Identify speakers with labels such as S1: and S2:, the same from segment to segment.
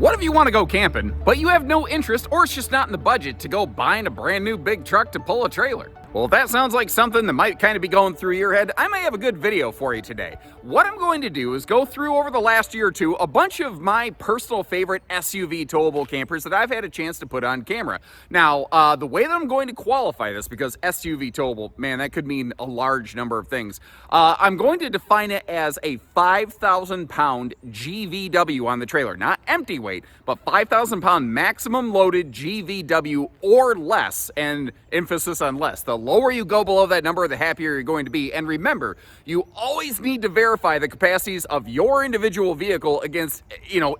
S1: What if you want to go camping, but you have no interest or it's just not in the budget to go buying a brand new big truck to pull a trailer? Well, if that sounds like something that might kind of be going through your head, I may have a good video for you today. What I'm going to do is go through over the last year or two a bunch of my personal favorite SUV towable campers that I've had a chance to put on camera. Now, the way that I'm going to qualify this, because SUV towable, man, that could mean a large number of things. I'm going to define it as a 5,000 pound GVW on the trailer, not empty weight, but 5,000 pound maximum loaded GVW or less, and emphasis on less. The lower you go below that number, the happier you're going to be. And remember, you always need to verify the capacities of your individual vehicle against,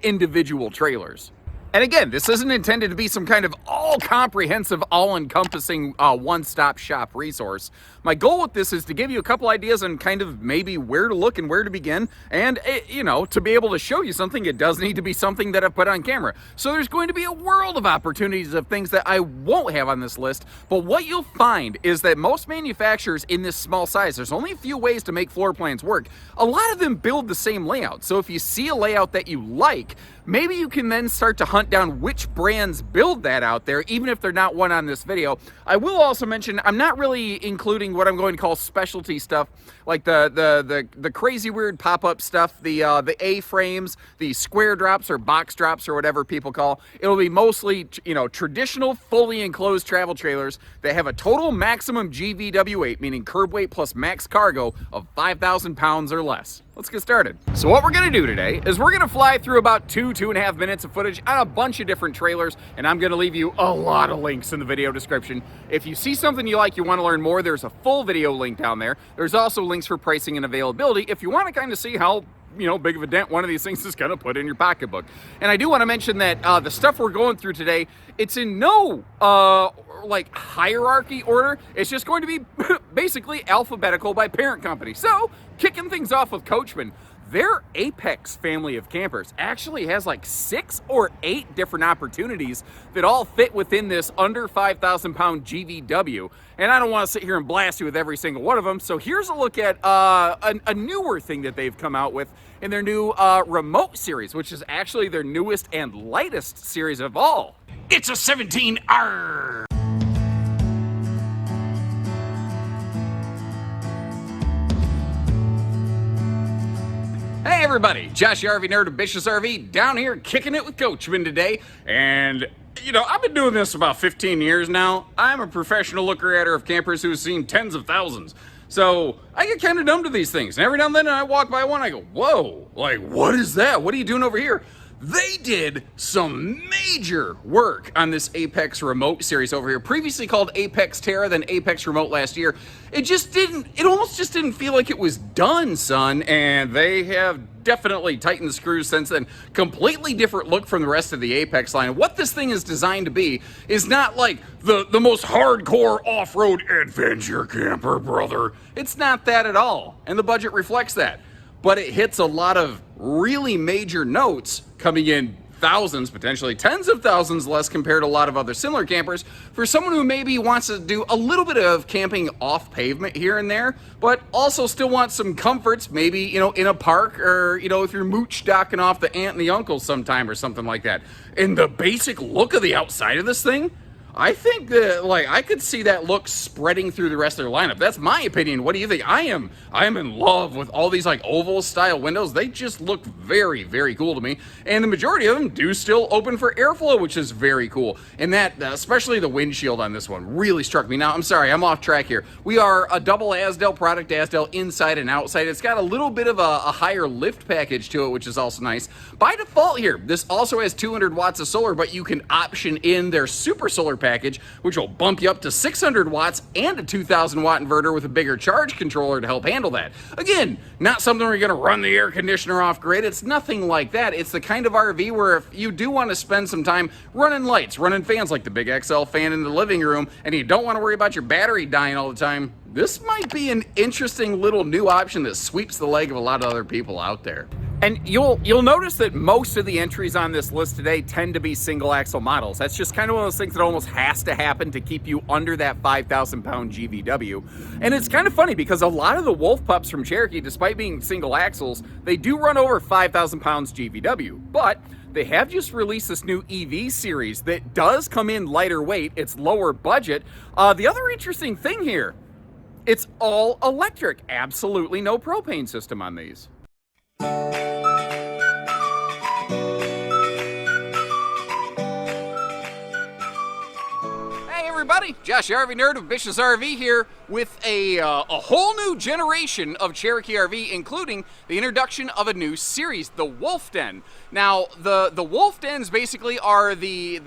S1: individual trailers. And again, this isn't intended to be some kind of all-comprehensive, all-encompassing one-stop shop resource. My goal with this is to give you a couple ideas on kind of maybe where to look and where to begin, and, to be able to show you something, it does need to be something that I've put on camera. So there's going to be a world of opportunities of things that I won't have on this list, but what you'll find is that most manufacturers in this small size, there's only a few ways to make floor plans work. A lot of them build the same layout, so if you see a layout that you like, maybe you can then start to hunt down which brands build that out there, even if they're not one on this video. I will also mention, I'm not really including what I'm going to call specialty stuff, like the crazy weird pop-up stuff, the A-frames, the square drops or box drops or whatever people call. It'll be mostly, traditional fully enclosed travel trailers that have a total maximum GVW weight, meaning curb weight plus max cargo, of 5,000 pounds or less. Let's get started. So what we're gonna do today is we're gonna fly through about 2.5 minutes of footage on a bunch of different trailers, and I'm gonna leave you a lot of links in the video description. If you see something you like, you wanna learn more, there's a full video link down there. There's also links for pricing and availability if you wanna kind of see how big of a dent one of these things is gonna put in your pocketbook. And I do wanna mention that the stuff we're going through today, it's in no hierarchy order. It's just going to be basically alphabetical by parent company. So, kicking things off with Coachmen. Their Apex family of campers actually has like 6 or 8 different opportunities that all fit within this under 5,000 pound GVW. And I don't want to sit here and blast you with every single one of them. So here's a look at a newer thing that they've come out with in their new remote series, which is actually their newest and lightest series of all. It's a 17R. Hey everybody, Josh the RV Nerd of Bish's RV, down here kicking it with Coachmen today. And, I've been doing this about 15 years now. I'm a professional looker-atter of campers who's seen tens of thousands. So I get kind of numb to these things. And every now and then I walk by one, I go, whoa, what is that? What are you doing over here? They did some major work on this Apex Remote series over here, previously called Apex Terra, then Apex Remote last year. It almost just didn't feel like it was done, son, and they have definitely tightened the screws since then. Completely different look from the rest of the Apex line. What this thing is designed to be is not like the most hardcore off-road adventure camper, brother. It's not that at all, and the budget reflects that. But it hits a lot of really major notes, coming in thousands, potentially tens of thousands less compared to a lot of other similar campers, for someone who maybe wants to do a little bit of camping off pavement here and there, but also still wants some comforts, maybe, in a park, or, if you're mooch docking off the aunt and the uncle sometime or something like that. And the basic look of the outside of this thing, I think that, I could see that look spreading through the rest of their lineup. That's my opinion. What do you think? I am in love with all these, oval style windows. They just look very, very cool to me. And the majority of them do still open for airflow, which is very cool. And that, especially the windshield on this one, really struck me. Now, I'm sorry, I'm off track here. We are a double Asdel product, Asdel inside and outside. It's got a little bit of a higher lift package to it, which is also nice. By default here, this also has 200 watts of solar, but you can option in their super solar package, which will bump you up to 600 watts and a 2,000 watt inverter with a bigger charge controller to help handle that. Again, not something where you're going to run the air conditioner off grid. It's nothing like that. It's the kind of RV where if you do want to spend some time running lights, running fans like the big XL fan in the living room, and you don't want to worry about your battery dying all the time, this might be an interesting little new option that sweeps the leg of a lot of other people out there. And you'll notice that most of the entries on this list today tend to be single axle models. That's just kind of one of those things that almost has to happen to keep you under that 5,000 pound GVW. And it's kind of funny because a lot of the Wolf Pups from Cherokee, despite being single axles, they do run over 5,000 pounds GVW. But they have just released this new EV series that does come in lighter weight. It's lower budget. The other interesting thing here, it's all electric. Absolutely no propane system on these. Everybody, Josh the RV Nerd of Bish's RV here with a whole new generation of Cherokee RV, including the introduction of a new series, the Wolf Den. Now, the Wolf Dens basically are the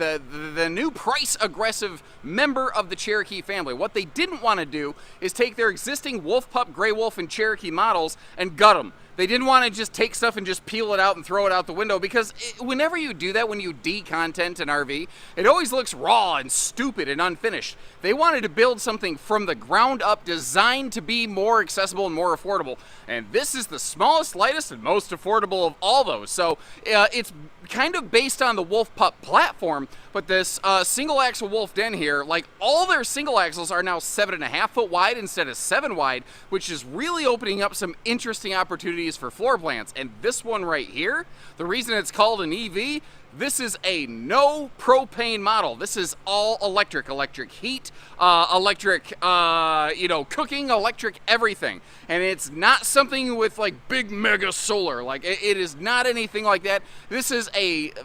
S1: new price-aggressive member of the Cherokee family. What they didn't want to do is take their existing Wolf Pup, Gray Wolf, and Cherokee models and gut them. They didn't want to just take stuff and just peel it out and throw it out the window, because whenever you do that, when you de-content an RV, it always looks raw and stupid and unfinished. They wanted to build something from the ground up, designed to be more accessible and more affordable. And this is the smallest, lightest, and most affordable of all those. So it's kind of based on the Wolf Pup platform, but this single axle Wolf Den here, like all their single axles are now 7.5 foot wide instead of 7 wide, which is really opening up some interesting opportunities for floor plans. And this one right here, the reason it's called an EV, this is a no propane model. This is all electric, electric heat, electric, cooking, electric everything. And it's not something with like big mega solar. Like it is not anything like that. This is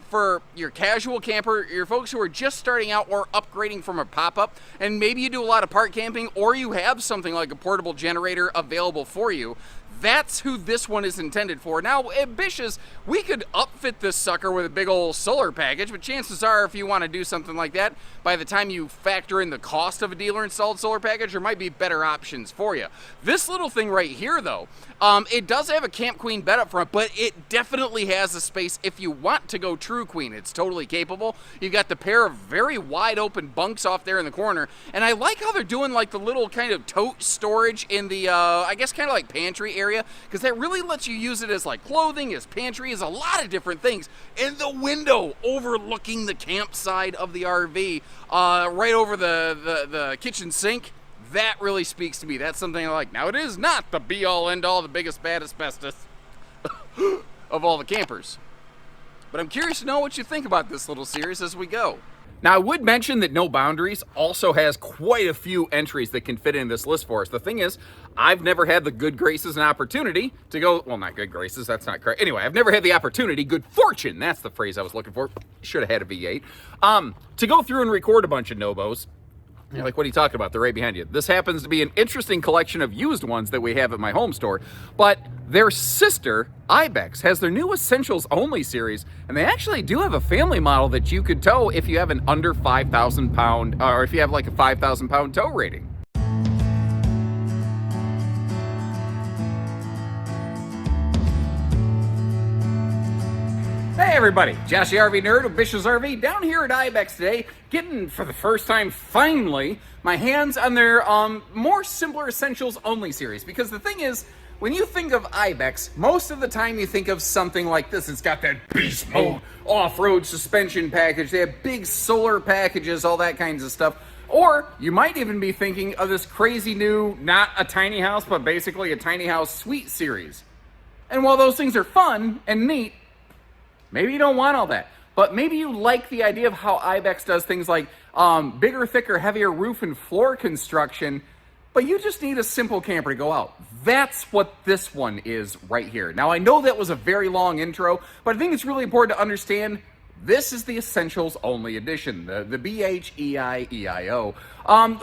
S1: for your casual camper, your folks who are just starting out or upgrading from a pop-up, and maybe you do a lot of park camping, or you have something like a portable generator available for you. That's who this one is intended for. Now, at Bish's, we could upfit this sucker with a big old solar package, but chances are, if you want to do something like that, by the time you factor in the cost of a dealer-installed solar package, there might be better options for you. This little thing right here, though, it does have a Camp Queen bed up front, but it definitely has the space if you want to go true queen. It's totally capable. You've got the pair of very wide-open bunks off there in the corner, and I like how they're doing like the little kind of tote storage in the, I guess kind of like pantry area, because that really lets you use it as like clothing, as pantry, as a lot of different things. And the window overlooking the campsite of the RV, right over the kitchen sink, that really speaks to me. That's something I like. Now, it is not the be-all, end-all, the biggest, bad asbestos of all the campers. But I'm curious to know what you think about this little series as we go. Now, I would mention that No Boundaries also has quite a few entries that can fit in this list for us. The thing is, I've never had the good graces and opportunity to go, well, not good graces, that's not correct. Anyway, I've never had the opportunity, good fortune, that's the phrase I was looking for. Should have had a V8. To go through and record a bunch of Nobos. You're like, what are you talking about? They're right behind you. This happens to be an interesting collection of used ones that we have at my home store, but their sister, Ibex, has their new Essentials Only series, and they actually do have a family model that you could tow if you have an under 5,000 pound, or if you have like a 5,000 pound tow rating. Hey everybody, Josh the RV Nerd of Bish's RV, down here at Ibex today, getting for the first time, finally, my hands on their more simpler Essentials Only series. Because the thing is, when you think of Ibex, most of the time you think of something like this. It's got that beast mode off-road suspension package, they have big solar packages, all that kinds of stuff. Or you might even be thinking of this crazy new, not a tiny house, but basically a tiny house suite series. And while those things are fun and neat, maybe you don't want all that, but maybe you like the idea of how Ibex does things like bigger, thicker, heavier roof and floor construction, but you just need a simple camper to go out. That's what this one is right here. Now, I know that was a very long intro, but I think it's really important to understand this is the Essentials Only edition, the BHEIEIO.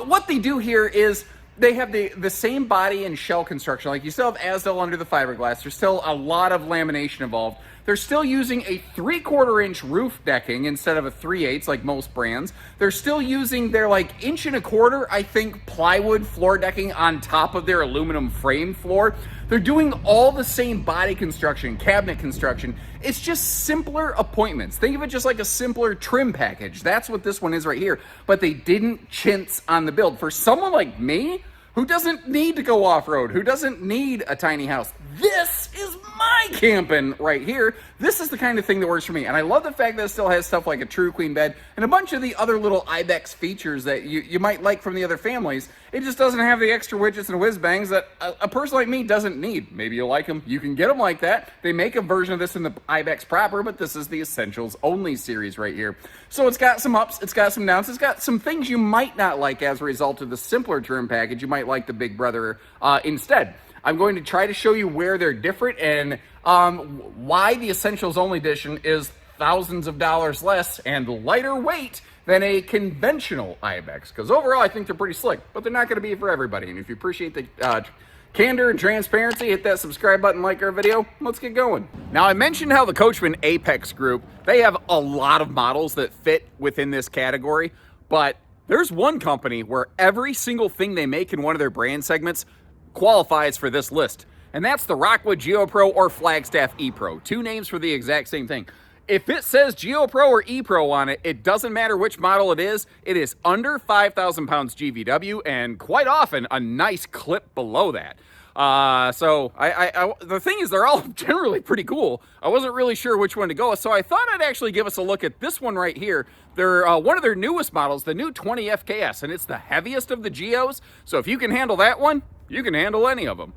S1: What they do here is they have the same body and shell construction. Like, you still have Azdel under the fiberglass. There's still a lot of lamination involved. They're still using a 3/4 inch roof decking instead of a 3/8 like most brands. They're still using their like 1.25 inch, I think, plywood floor decking on top of their aluminum frame floor. They're doing all the same body construction, cabinet construction. It's just simpler appointments. Think of it just like a simpler trim package. That's what this one is right here. But they didn't chintz on the build. For someone like me, who doesn't need to go off-road, who doesn't need a tiny house, this is my camping right here, this is the kind of thing that works for me. And I love the fact that it still has stuff like a true queen bed and a bunch of the other little Ibex features that you might like from the other families. It just doesn't have the extra widgets and whiz bangs that a person like me doesn't need. Maybe you like them. You can get them like that. They make a version of this in the Ibex proper, but this is the Essentials Only series right here. So it's got some ups, it's got some downs, it's got some things you might not like as a result of the simpler trim package. You might like the Big Brother instead. I'm going to try to show you where they're different and why the Essentials Only edition is thousands of dollars less and lighter weight than a conventional Ibex. Because overall, I think they're pretty slick, but they're not going to be for everybody. And if you appreciate the candor and transparency, hit that subscribe button, like our video. Let's get going. Now, I mentioned how the Coachmen Apex group, they have a lot of models that fit within this category, but there's one company where every single thing they make in one of their brand segments qualifies for this list, and that's the Rockwood Geo E-Pro or Flagstaff E-Pro. Two names for the exact same thing. If it says Geo E-Pro or E-Pro on it, it doesn't matter which model it is under 5,000 pounds GVW, and quite often a nice clip below that. So the thing is, they're all generally pretty cool. I wasn't really sure which one to go with, so I thought I'd actually give us a look at this one right here. They're one of their newest models, the new 20 FKS, and it's the heaviest of the Geos. So if you can handle that one, you can handle any of them.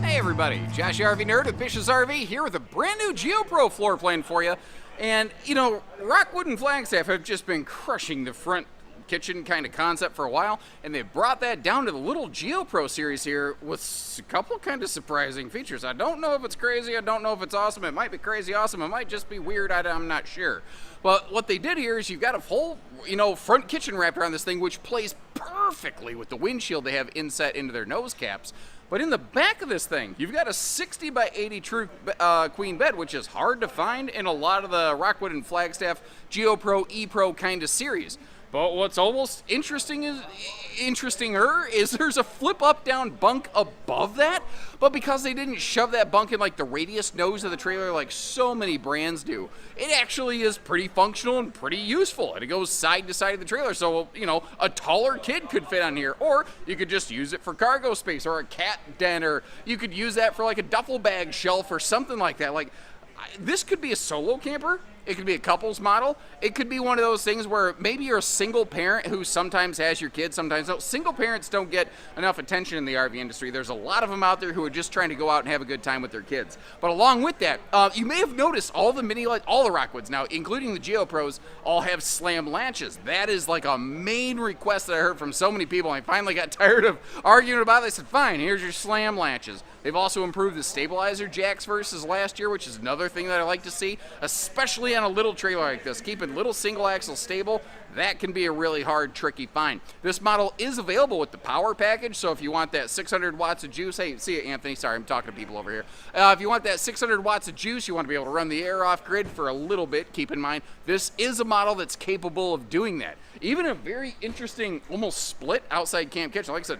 S1: Hey everybody, Josh RV Nerd with Bish's RV here with a brand new Geo E-Pro floor plan for you. And, you know, Rockwood and Flagstaff have just been crushing the front kitchen kind of concept for a while, and they've brought that down to the little Geo E-Pro series here with a couple kind of surprising features. I don't know if it's crazy, I don't know if it's awesome, it might be crazy awesome, it might just be weird, I'm not sure. But what they did here is you've got a whole, front kitchen wrapped around this thing, which plays perfectly with the windshield they have inset into their nose caps. But in the back of this thing, you've got a 60 by 80 true queen bed, which is hard to find in a lot of the Rockwood and Flagstaff Geo E-Pro, E-Pro kind of series. But what's almost interestinger is there's a flip up down bunk above that, but because they didn't shove that bunk in like the radius nose of the trailer like so many brands do, it actually is pretty functional and pretty useful, and it goes side to side of the trailer, so a taller kid could fit on here, or you could just use it for cargo space or a cat den, or you could use that for like a duffel bag shelf or something like that. Like, this could be a solo camper. It could be a couples model. It could be one of those things where maybe you're a single parent who sometimes has your kids, sometimes don't. Single parents don't get enough attention in the RV industry. There's a lot of them out there who are just trying to go out and have a good time with their kids. But along with that, you may have noticed all the all the Rockwoods now, including the Geo Pros, all have slam latches. That is like a main request that I heard from so many people. I finally got tired of arguing about it. I said, fine, here's your slam latches. They've also improved the stabilizer jacks versus last year, which is another thing that I like to see, especially on a little trailer like this. Keeping little single axle stable, that can be a really hard, tricky find. This model is available with the power package, so if you want that 600 watts of juice, hey, see you, Anthony, sorry, I'm talking to people over here. If you want that 600 watts of juice, you want to be able to run the air off grid for a little bit, keep in mind, this is a model that's capable of doing that. Even a very interesting, almost split outside camp kitchen, like I said,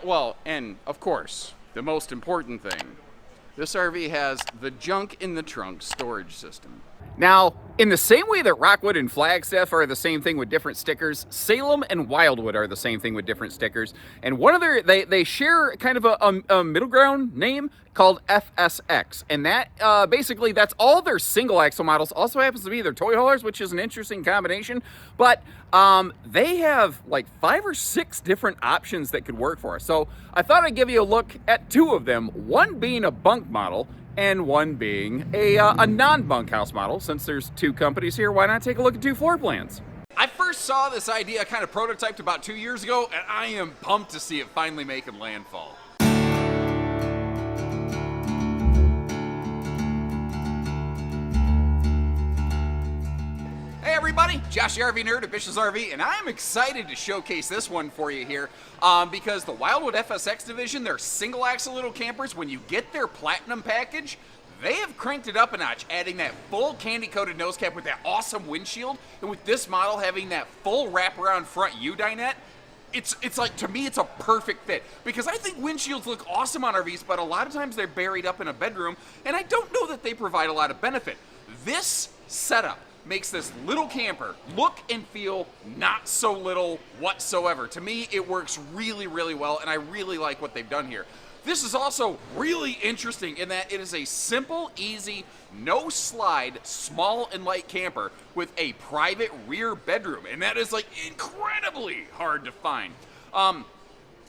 S1: well, and of course, the most important thing, this RV has the junk in the trunk storage system. Now, in the same way that Rockwood and Flagstaff are the same thing with different stickers, Salem and Wildwood are the same thing with different stickers. And one of their, they share kind of a middle ground name called FSX. And that, basically, that's all their single axle models. Also happens to be their toy haulers, which is an interesting combination. But they have like 5 or 6 different options that could work for us. So I thought I'd give you a look at 2 of them, one being a bunk model, and one being a non-bunkhouse model. Since there's 2 companies here, why not take a look at 2 floor plans? I first saw this idea kind of prototyped about 2 years ago, and I am pumped to see it finally making landfall. Hey everybody, Josh the RV Nerd at Bish's RV, and I'm excited to showcase this one for you here because the Wildwood FSX division, their single axle little campers, when you get their platinum package, they have cranked it up a notch, adding that full candy coated nose cap with that awesome windshield, and with this model having that full wraparound front U-dinette. It's like, to me, it's a perfect fit, because I think windshields look awesome on RVs, but a lot of times they're buried up in a bedroom, and I don't know that they provide a lot of benefit. This setup makes this little camper look and feel not so little whatsoever. To me, it works really, really well, and I really like what they've done here. This is also really interesting in that it is a simple, easy, no slide, small and light camper with a private rear bedroom, and that is like incredibly hard to find.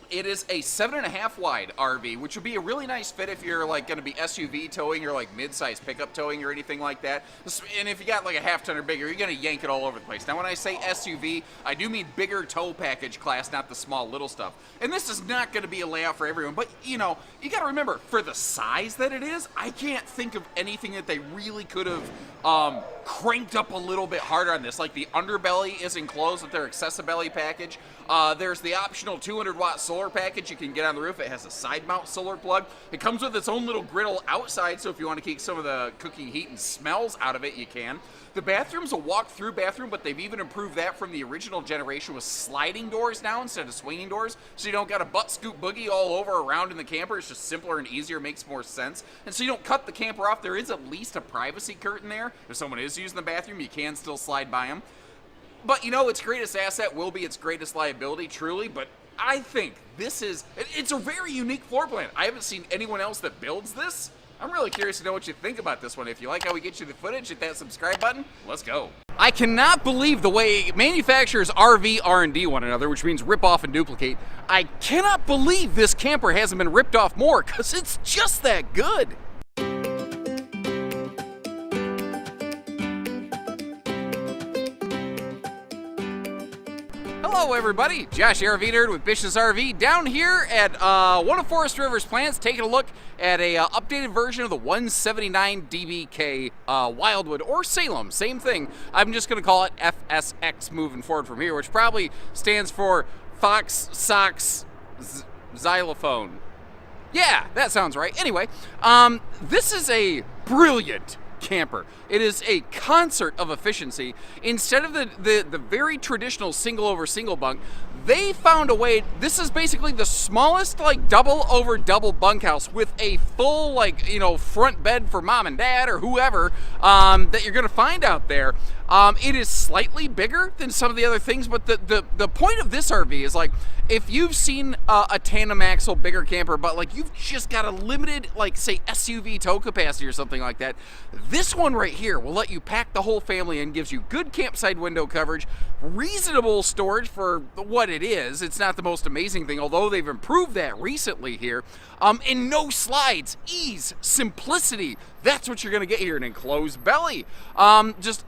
S1: It is a 7.5 wide RV, which would be a really nice fit if you're like going to be SUV towing or like mid-size pickup towing or anything like that. And if you got like a half ton or bigger, you're going to yank it all over the place. Now, when I say SUV, I do mean bigger tow package class, not the small little stuff. And this is not going to be a layout for everyone, but you know, you got to remember, for the size that it is, I can't think of anything that they really could have cranked up a little bit harder on this. Like the underbelly is enclosed with their accessibility package. There's the optional 200-watt solar package you can get on the roof. It has a side mount solar plug. It comes with its own little griddle outside, so if you want to keep some of the cooking heat and smells out of it, you can. The bathroom's a walk-through bathroom, but they've even improved that from the original generation with sliding doors now instead of swinging doors, so you don't got a butt scoop boogie all over around in the camper. It's just simpler and easier, makes more sense. And so you don't cut the camper off. There is at least a privacy curtain there. If someone is using the bathroom, you can still slide by them. But, you know, its greatest asset will be its greatest liability, truly, but I think it's a very unique floor plan. I haven't seen anyone else that builds this. I'm really curious to know what you think about this one. If you like how we get you the footage, hit that subscribe button. Let's go. I cannot believe the way manufacturers RV R&D one another, which means rip off and duplicate. I cannot believe this camper hasn't been ripped off more, because it's just that good. Hello everybody, Josh RV Nerd with Bish's RV down here at one of Forest River's plants, taking a look at a updated version of the 179 DBK Wildwood, or Salem, same thing. I'm just going to call it FSX moving forward from here, which probably stands for Fox Sox Xylophone. Yeah, that sounds right. Anyway, this is a brilliant camper. It is a concert of efficiency. Instead of the very traditional single over single bunk, they found a way. This is basically the smallest like double over double bunkhouse with a full like, you know, front bed for mom and dad or whoever that you're gonna find out there. It is slightly bigger than some of the other things, but the point of this RV is like, if you've seen a tandem axle bigger camper, but like you've just got a limited, like say SUV tow capacity or something like that, this one right here will let you pack the whole family in, gives you good campsite window coverage, reasonable storage for what it is. It's not the most amazing thing, although they've improved that recently here. And no slides, ease, simplicity. That's what you're gonna get here, an enclosed belly. Just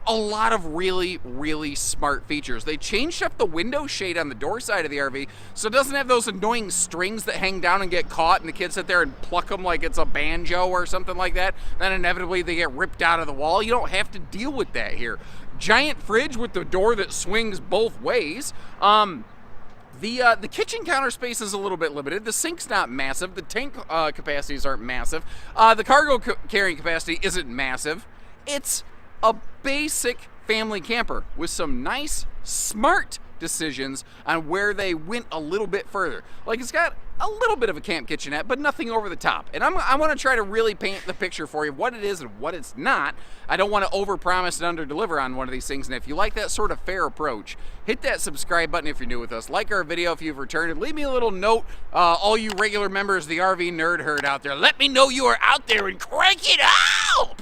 S1: a lot of really, really smart features. They changed up the window shade on the door side of the RV, so it doesn't have those annoying strings that hang down and get caught and the kids sit there and pluck them like it's a banjo or something like that. Then inevitably they get ripped out of the wall. You don't have to deal with that here. Giant fridge with the door that swings both ways. The kitchen counter space is a little bit limited. The sink's not massive. The tank capacities aren't massive. The cargo carrying capacity isn't massive. It's a basic family camper with some nice, smart decisions on where they went a little bit further. Like, it's got a little bit of a camp kitchenette, but nothing over the top. And I want to try to really paint the picture for you, what it is and what it's not. I don't want to overpromise and underdeliver on one of these things. And if you like that sort of fair approach, hit that subscribe button if you're new with us. Like our video if you've returned, and leave me a little note. All you regular members of the RV Nerd Herd out there, let me know you are out there and crank it up!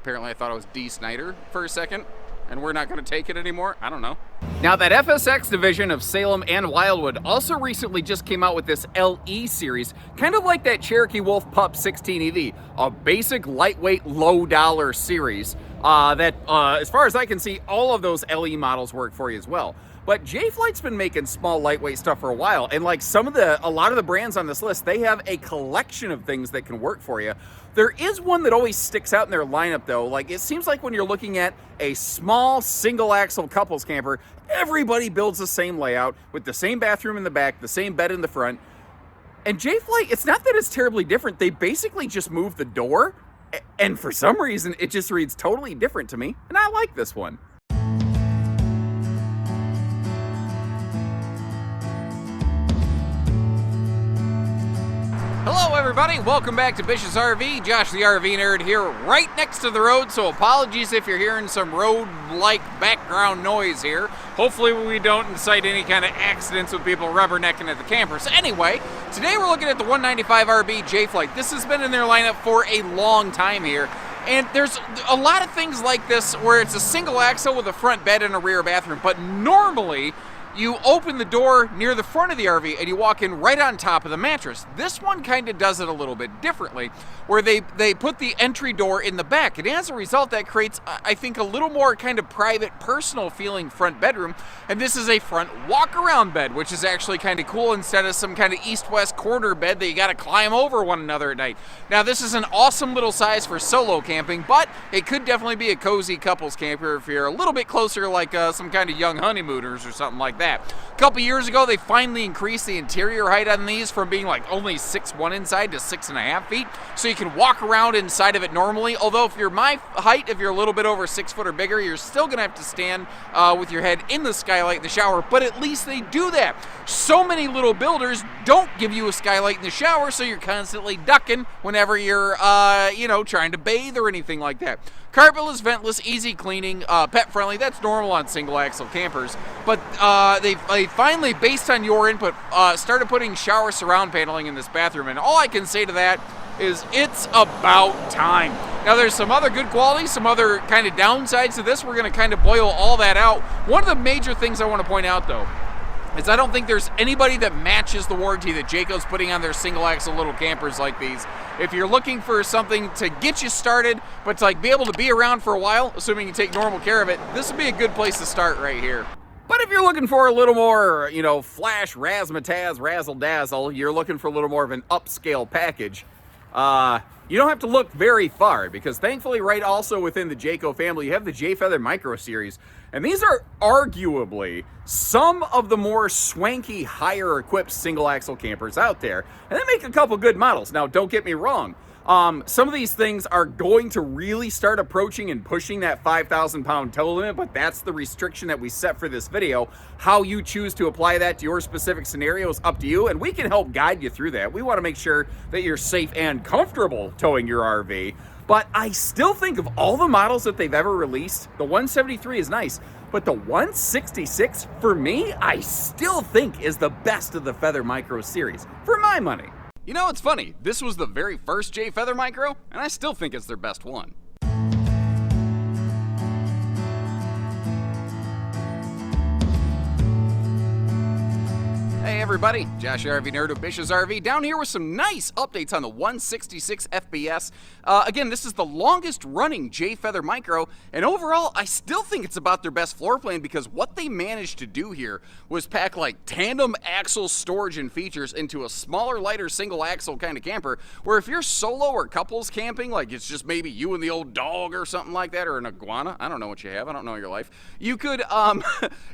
S1: Apparently I thought it was D. Snyder for a second, and we're not going to take it anymore. I don't know. Now, that FSX division of Salem and Wildwood also recently just came out with this LE series, kind of like that Cherokee Wolf Pup 16 EV, a basic, lightweight, low-dollar series that, as far as I can see, all of those LE models work for you as well. But Jay Flight's been making small, lightweight stuff for a while, and like a lot of the brands on this list, they have a collection of things that can work for you. There is one that always sticks out in their lineup though. Like, it seems like when you're looking at a small single axle couples camper, everybody builds the same layout with the same bathroom in the back, the same bed in the front. And Jay Flight, it's not that it's terribly different. They basically just move the door, and for some reason, it just reads totally different to me. And I like this one. Hello everybody, welcome back to Bish's RV. Josh the RV Nerd here, right next to the road, so apologies if you're hearing some road-like background noise here. Hopefully we don't incite any kind of accidents with people rubbernecking at the campers. Anyway, today we're looking at the 195 RB Jay Flight. This has been in their lineup for a long time here. And there's a lot of things like this where it's a single axle with a front bed and a rear bathroom, but normally you open the door near the front of the RV and you walk in right on top of the mattress. This one kind of does it a little bit differently, where they put the entry door in the back, and as a result that creates, I think, a little more kind of private, personal feeling front bedroom. And this is a front walk-around bed, which is actually kind of cool instead of some kind of east-west corner bed that you got to climb over one another at night. Now this is an awesome little size for solo camping, but it could definitely be a cozy couples camper if you're a little bit closer, like some kind of young honeymooners or something like that. A couple years ago, they finally increased the interior height on these from being like only 6'1" inside to 6.5 feet, so you can walk around inside of it normally. Although if you're my height, if you're a little bit over 6 foot or bigger, you're still gonna have to stand with your head in the skylight in the shower, but at least they do that. So many little builders don't give you a skylight in the shower, so you're constantly ducking whenever you're trying to bathe or anything like that. Carpetless, ventless, easy cleaning, pet friendly. That's normal on single axle campers. But they finally, based on your input, started putting shower surround paneling in this bathroom. And all I can say to that is it's about time. Now there's some other good qualities, some other kind of downsides to this. We're going to kind of boil all that out. One of the major things I want to point out though is I don't think there's anybody that matches the warranty that Jayco's putting on their single axle little campers like these. If you're looking for something to get you started, but to like be able to be around for a while, assuming you take normal care of it, this would be a good place to start right here. But if you're looking for a little more, flash, razzmatazz, razzle-dazzle, you're looking for a little more of an upscale package, you don't have to look very far, because thankfully right also within the Jayco family, you have the Jay Feather Micro Series, and these are arguably some of the more swanky, higher equipped single axle campers out there, and they make a couple good models. Now don't get me wrong, some of these things are going to really start approaching and pushing that 5,000 pound tow limit, but that's the restriction that we set for this video. How you choose to apply that to your specific scenario is up to you, and we can help guide you through that. We want to make sure that you're safe and comfortable towing your RV. But I still think of all the models that they've ever released, the 173 is nice, but the 166, for me, I still think is the best of the Feather Micro series, for my money. You know, it's funny, this was the very first Jay Feather Micro, and I still think it's their best one. Hey everybody, Josh the RV Nerd of Bish's RV, down here with some nice updates on the 166 FBS. Again, this is the longest running Jay Feather Micro, and overall, I still think it's about their best floor plan, because what they managed to do here was pack like tandem axle storage and features into a smaller, lighter single axle kind of camper, where if you're solo or couples camping, like it's just maybe you and the old dog or something like that, or an iguana, I don't know what you have, I don't know your life, you could,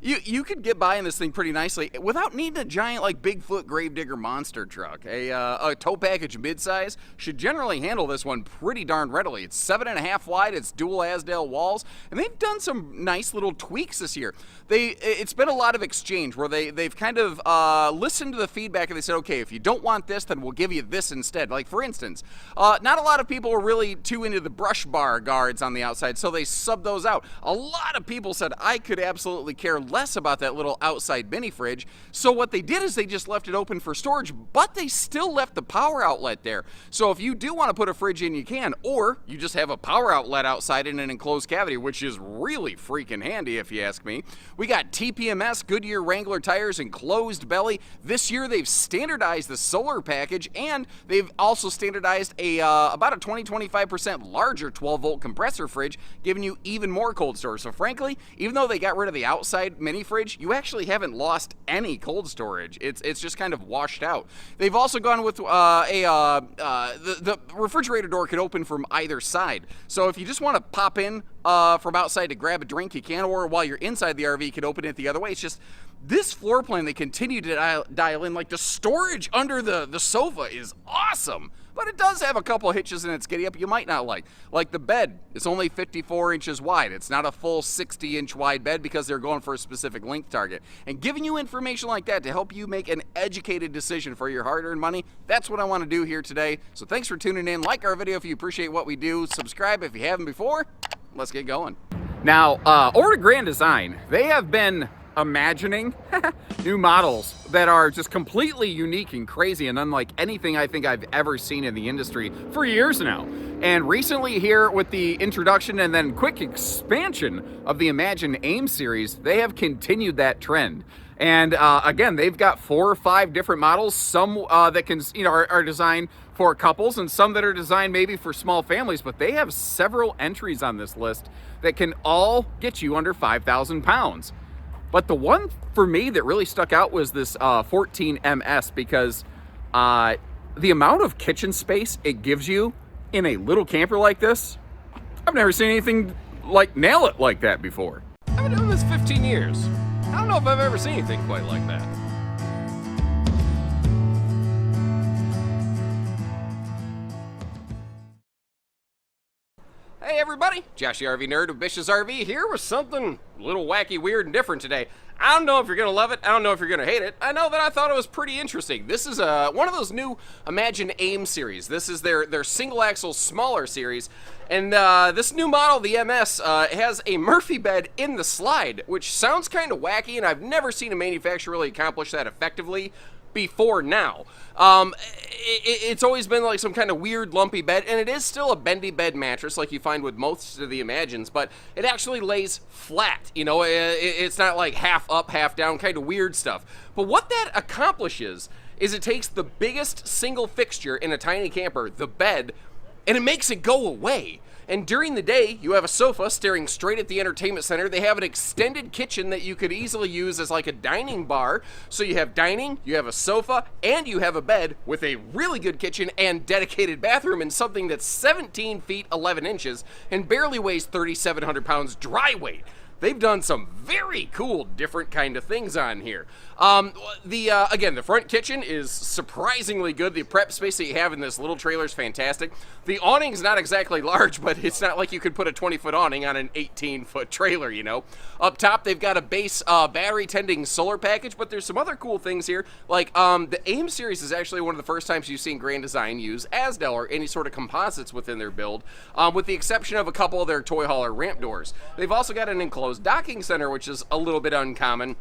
S1: you could get by in this thing pretty nicely without needing a giant like Bigfoot Gravedigger monster truck. A tow package midsize should generally handle this one pretty darn readily. It's 7.5 wide, it's dual Asdale walls, and they've done some nice little tweaks this year. It's been a lot of exchange where they've kind of listened to the feedback, and they said, okay, if you don't want this, then we'll give you this instead. Like for instance, not a lot of people were really too into the brush bar guards on the outside, so they subbed those out. A lot of people said I could absolutely care less about that little outside mini fridge, so what they did is they just left it open for storage, but they still left the power outlet there. So if you do want to put a fridge in, you can, or you just have a power outlet outside in an enclosed cavity, which is really freaking handy if you ask me. We got TPMS, Goodyear Wrangler tires, and closed belly. This year they've standardized the solar package, and they've also standardized about a 20-25% larger 12-volt compressor fridge, giving you even more cold storage. So frankly, even though they got rid of the outside mini fridge, you actually haven't lost any cold storage. It's just kind of washed out. They've also gone with the refrigerator door could open from either side. So if you just want to pop in from outside to grab a drink, you can, or while you're inside the RV, you can open it the other way. It's just this floor plan they continue to dial in. Like the storage under the sofa is awesome. but it does have a couple hitches in its giddy up you might not like. Like the bed, it's only 54 inches wide. It's not a full 60-inch wide bed because they're going for a specific length target. And giving you information like that to help you make an educated decision for your hard-earned money, that's what I want to do here today. So thanks for tuning in. Like our video if you appreciate what we do. Subscribe if you haven't before. Let's get going. Now, over to Grand Design, they have been imagining new models that are just completely unique and crazy and unlike anything I think I've ever seen in the industry for years now. And recently here with the introduction and then quick expansion of the Imagine AIM series, they have continued that trend. And again, they've got 4 or 5 different models, some that can, are designed for couples and some that are designed maybe for small families, but they have several entries on this list that can all get you under 5,000 pounds. But the one for me that really stuck out was this 14MS because the amount of kitchen space it gives you in a little camper like this, I've never seen anything like nail it like that before. I've been doing this 15 years. I don't know if I've ever seen anything quite like that. Hey everybody, Josh the RV Nerd of Bish's RV here with something a little wacky, weird, and different today. I don't know if you're going to love it, I don't know if you're going to hate it. I know that I thought it was pretty interesting. This is one of those new Imagine AIM series. This is their single axle smaller series. And this new model, the MS, has a Murphy bed in the slide, which sounds kind of wacky, and I've never seen a manufacturer really accomplish that effectively before now. It's always been like some kind of weird lumpy bed, and it is still a bendy bed mattress like you find with most of the Imagines, but it actually lays flat. It's not like half up, half down, kind of weird stuff. But what that accomplishes is it takes the biggest single fixture in a tiny camper, the bed, and it makes it go away. And during the day, you have a sofa staring straight at the entertainment center. They have an extended kitchen that you could easily use as like a dining bar. So you have dining, you have a sofa, and you have a bed with a really good kitchen and dedicated bathroom and something that's 17 feet 11 inches and barely weighs 3,700 pounds dry weight. They've done some very cool, different kind of things on here. Again, the front kitchen is surprisingly good. The prep space that you have in this little trailer is fantastic. The awning's not exactly large, but it's not like you could put a 20-foot awning on an 18-foot trailer, Up top, they've got a base battery tending solar package, but there's some other cool things here. Like, the AIM series is actually one of the first times you've seen Grand Design use Asdel or any sort of composites within their build, with the exception of a couple of their toy hauler ramp doors. They've also got an enclosed docking center, which is a little bit uncommon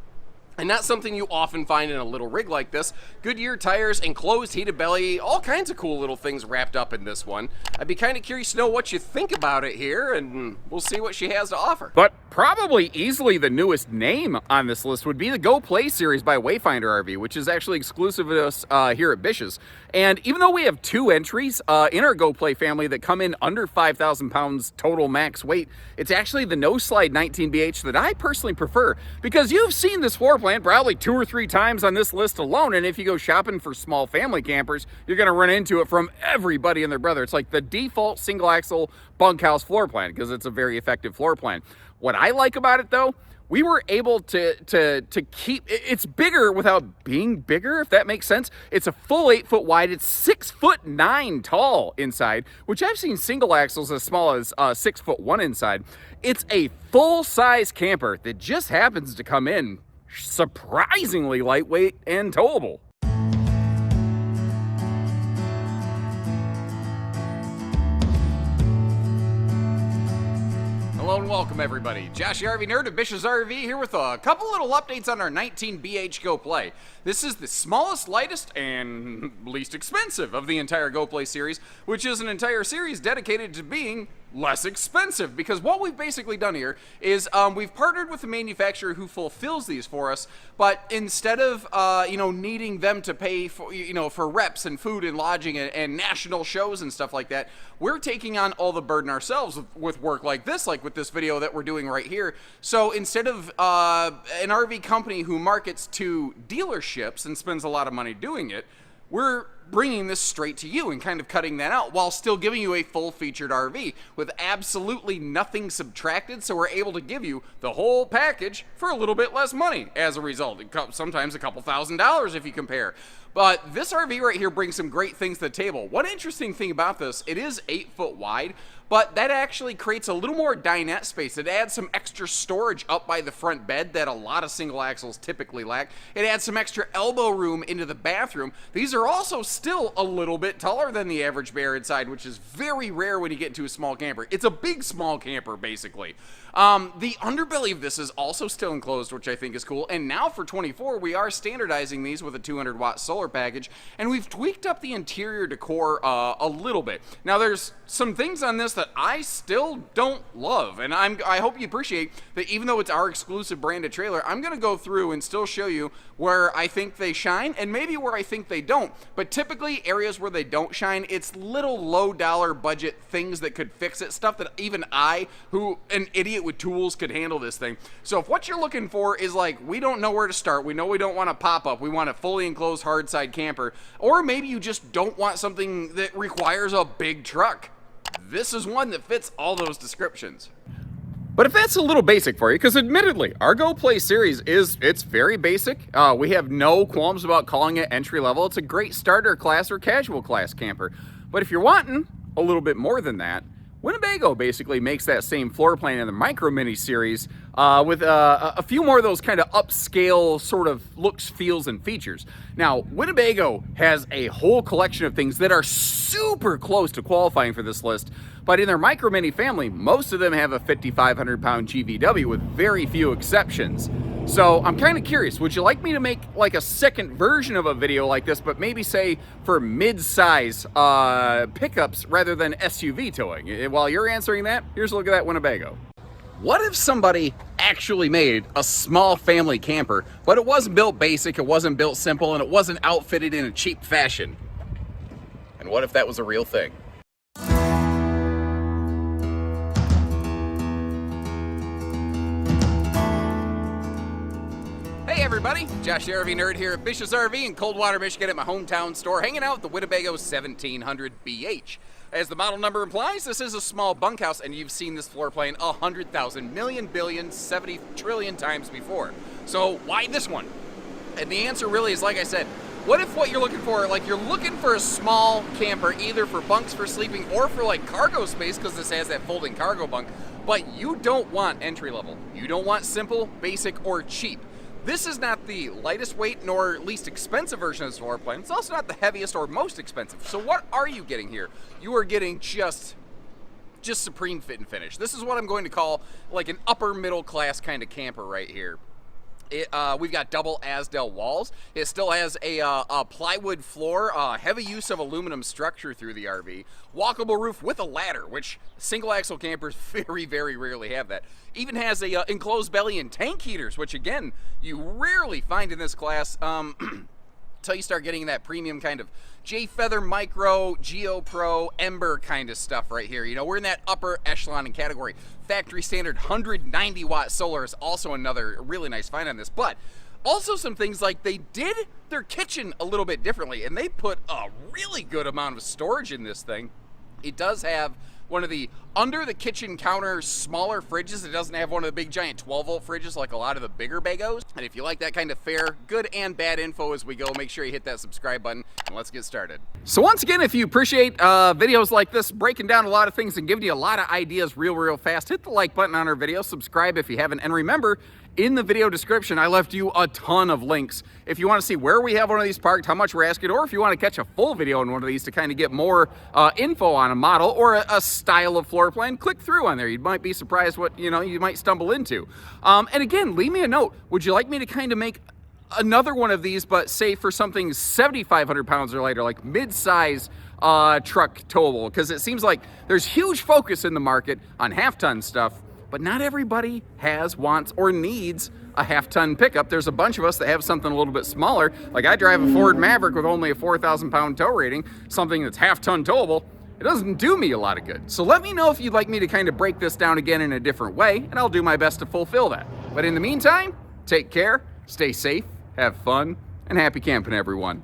S1: and not something you often find in a little rig like this. Goodyear tires, enclosed heated belly, all kinds of cool little things wrapped up in this one. I'd be kind of curious to know what you think about it here, and we'll see what she has to offer. But probably easily the newest name on this list would be the Go Play series by Wayfinder RV, which is actually exclusive to us here at Bish's. And even though we have 2 entries in our Go Play family that come in under 5,000 pounds total max weight, it's actually the no slide 19BH that I personally prefer, because you've seen this floor plan probably 2 or 3 times on this list alone, and if you go shopping for small family campers, you're going to run into it from everybody and their brother. It's like the default single axle bunkhouse floor plan because it's a very effective floor plan. What I like about it though, we were able to keep it's bigger without being bigger, if that makes sense. It's a full 8 foot wide. It's 6'9" tall inside, which I've seen single axles as small as 6'1" inside. It's a full size camper that just happens to come in surprisingly lightweight and towable. Hello and welcome everybody. Josh the RV Nerd of Bish's RV here with a couple little updates on our 19BH Go Play. This is the smallest, lightest, and least expensive of the entire Go Play series, which is an entire series dedicated to being less expensive, because what we've basically done here is we've partnered with the manufacturer who fulfills these for us, but instead of needing them to pay for for reps and food and lodging and national shows and stuff like that, we're taking on all the burden ourselves with work like this, like with this video that we're doing right here. So instead of an RV company who markets to dealerships and spends a lot of money doing it, we're bringing this straight to you and kind of cutting that out while still giving you a full-featured RV with absolutely nothing subtracted, so we're able to give you the whole package for a little bit less money as a result. Sometimes a couple $1,000s if you compare. But this RV right here brings some great things to the table. One interesting thing about this, it is 8 foot wide, but that actually creates a little more dinette space. It adds some extra storage up by the front bed that a lot of single axles typically lack. It adds some extra elbow room into the bathroom. These are also still a little bit taller than the average bear inside, which is very rare when you get into a small camper. It's a big small camper, basically. The underbelly of this is also still enclosed, which I think is cool. And now for 24, we are standardizing these with a 200-watt solar package, and we've tweaked up the interior decor a little bit. Now, there's some things on this that I still don't love, and I hope you appreciate that even though it's our exclusive branded trailer, I'm going to go through and still show you where I think they shine and maybe where I think they don't. But typically, areas where they don't shine, it's little low-dollar budget things that could fix it, stuff that even I, who an idiot with tools, could handle this thing. So if what you're looking for is like, we don't know where to start, we know we don't want a pop-up, we want a fully enclosed hard side camper, or maybe you just don't want something that requires a big truck, this is one that fits all those descriptions. But if that's a little basic for you, because admittedly, our Go Play series it's very basic. We have no qualms about calling it entry level. It's a great starter class or casual class camper. But if you're wanting a little bit more than that, Winnebago basically makes that same floor plan in the Micro Mini series with a few more of those kind of upscale sort of looks, feels, and features. Now, Winnebago has a whole collection of things that are super close to qualifying for this list, but in their Micro Mini family, most of them have a 5,500-pound GVW with very few exceptions. So I'm kind of curious, would you like me to make like a second version of a video like this, but maybe say for mid-size pickups rather than SUV towing? While you're answering that, here's a look at that Winnebago. What if somebody actually made a small family camper, but it wasn't built basic, it wasn't built simple, and it wasn't outfitted in a cheap fashion? And what if that was a real thing? Hey everybody, Josh the RV Nerd here at Bish's RV in Coldwater, Michigan at my hometown store, hanging out with the Winnebago 1700 BH. As the model number implies, this is a small bunkhouse, and you've seen this floor plan 100,000 million billion 70 trillion times before. So why this one? And the answer really is, like I said, what if what you're looking for, like you're looking for a small camper, either for bunks for sleeping or for like cargo space, because this has that folding cargo bunk, but you don't want entry level. You don't want simple, basic, or cheap. This is not the lightest weight nor least expensive version of this floor plan. It's also not the heaviest or most expensive. So what are you getting here? You are getting just supreme fit and finish. This is what I'm going to call like an upper middle class kind of camper right here. We've got double Asdel walls. It still has a plywood floor, heavy use of aluminum structure through the RV, walkable roof with a ladder, which single axle campers very, very rarely have that. Even has a enclosed belly and tank heaters, which again, you rarely find in this class until you start getting that premium kind of J Feather Micro, Geo Pro, Ember kind of stuff right here. You know, we're in that upper echelon in category. Factory standard 190 watt solar is also another really nice find on this, but also some things like they did their kitchen a little bit differently, and they put a really good amount of storage in this thing. It does have one of the under the kitchen counter smaller fridges. It doesn't have one of the big giant 12-volt fridges like a lot of the bigger Bagos. And if you like that kind of fair, good and bad info as we go, make sure you hit that subscribe button and let's get started. So once again, if you appreciate videos like this, breaking down a lot of things and giving you a lot of ideas real fast, hit the like button on our video, subscribe if you haven't, and remember, in the video description, I left you a ton of links. If you want to see where we have one of these parked, how much we're asking, or if you want to catch a full video on one of these to kind of get more info on a model or a style of floor plan, click through on there. You might be surprised what, you might stumble into. And again, leave me a note. Would you like me to kind of make another one of these, but say for something 7,500 pounds or lighter, like mid-size truck towable? Because it seems like there's huge focus in the market on half-ton stuff, but not everybody has, wants, or needs a half-ton pickup. There's a bunch of us that have something a little bit smaller. Like I drive a Ford Maverick with only a 4,000 pound tow rating, something that's half-ton towable. It doesn't do me a lot of good. So let me know if you'd like me to kind of break this down again in a different way, and I'll do my best to fulfill that. But in the meantime, take care, stay safe, have fun, and happy camping, everyone.